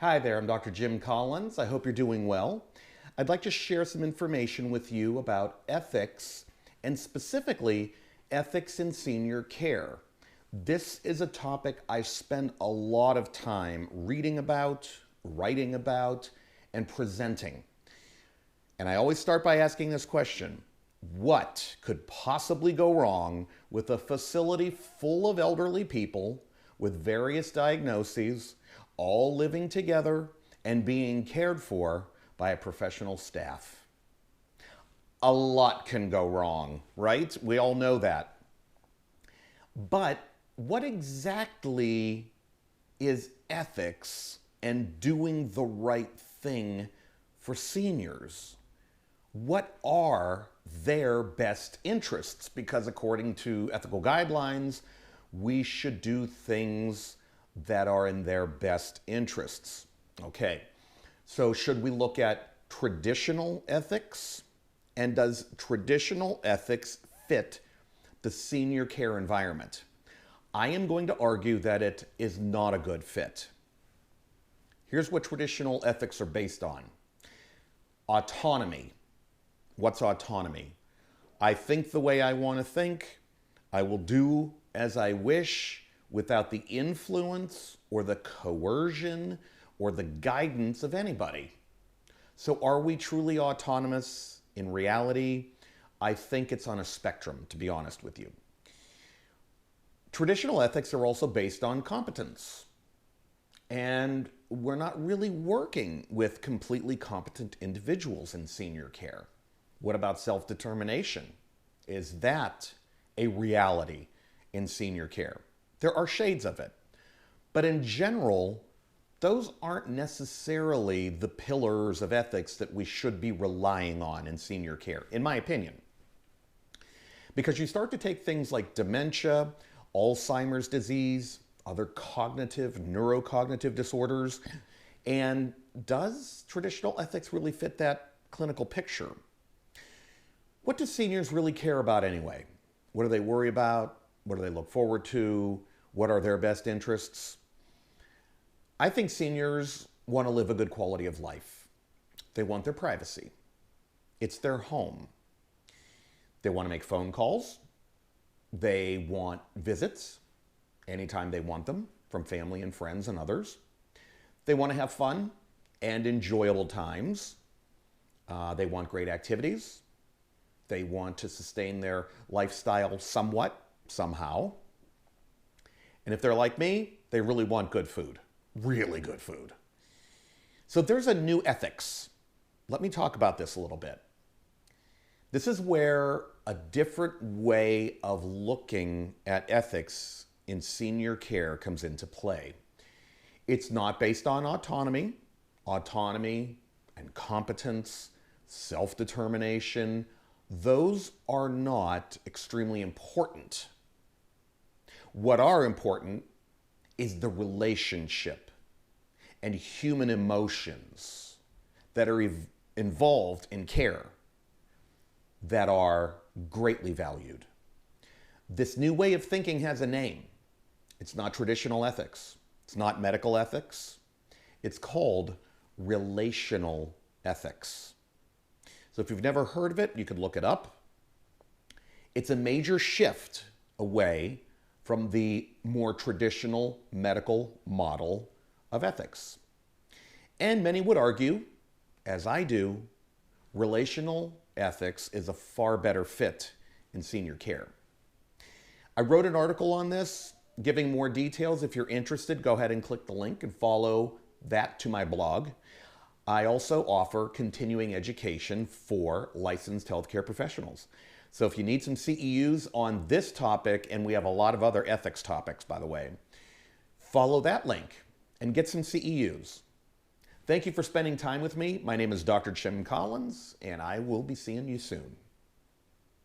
Hi there, I'm Dr. Jim Collins. I hope you're doing well. I'd like to share some information with you about ethics, and specifically ethics in senior care. This is a topic I spend a lot of time reading about, writing about, and presenting. And I always start by asking this question: what could possibly go wrong with a facility full of elderly people with various diagnoses, all living together and being cared for by a professional staff? A lot can go wrong, right? We all know that. But what exactly is ethics and doing the right thing for seniors? What are their best interests? Because according to ethical guidelines, we should do things that are in their best interests. Okay, so should we look at traditional ethics? And does traditional ethics fit the senior care environment? I am going to argue that it is not a good fit. Here's what traditional ethics are based on. Autonomy. What's autonomy? I think the way I want to think. I will do as I wish without the influence or the coercion or the guidance of anybody. So are we truly autonomous? In reality, I think it's on a spectrum, to be honest with you. Traditional ethics are also based on competence. And we're not really working with completely competent individuals in senior care. What about self-determination? Is that a reality in senior care? There are shades of it. But in general, those aren't necessarily the pillars of ethics that we should be relying on in senior care, in my opinion. Because you start to take things like dementia, Alzheimer's disease, other cognitive, neurocognitive disorders, and does traditional ethics really fit that clinical picture? What do seniors really care about anyway? What do they worry about? What do they look forward to? What are their best interests? I think seniors want to live a good quality of life. They want their privacy. It's their home. They want to make phone calls. They want visits anytime they want them from family and friends and others. They want to have fun and enjoyable times. They want great activities. They want to sustain their lifestyle somewhat, somehow. And if they're like me, they really want good food, really good food. So there's a new ethics. Let me talk about this a little bit. This is where a different way of looking at ethics in senior care comes into play. It's not based on autonomy. Autonomy and competence, self-determination, those are not extremely important. What are important is the relationship and human emotions that are involved in care that are greatly valued. This new way of thinking has a name. It's not traditional ethics. It's not medical ethics. It's called relational ethics. So if you've never heard of it, you could look it up. It's a major shift away from the more traditional medical model of ethics. And many would argue, as I do, relational ethics is a far better fit in senior care. I wrote an article on this, giving more details. If you're interested, go ahead and click the link and follow that to my blog. I also offer continuing education for licensed healthcare professionals. So if you need some CEUs on this topic, and we have a lot of other ethics topics, by the way, follow that link and get some CEUs. Thank you for spending time with me. My name is Dr. Jim Collins, and I will be seeing you soon.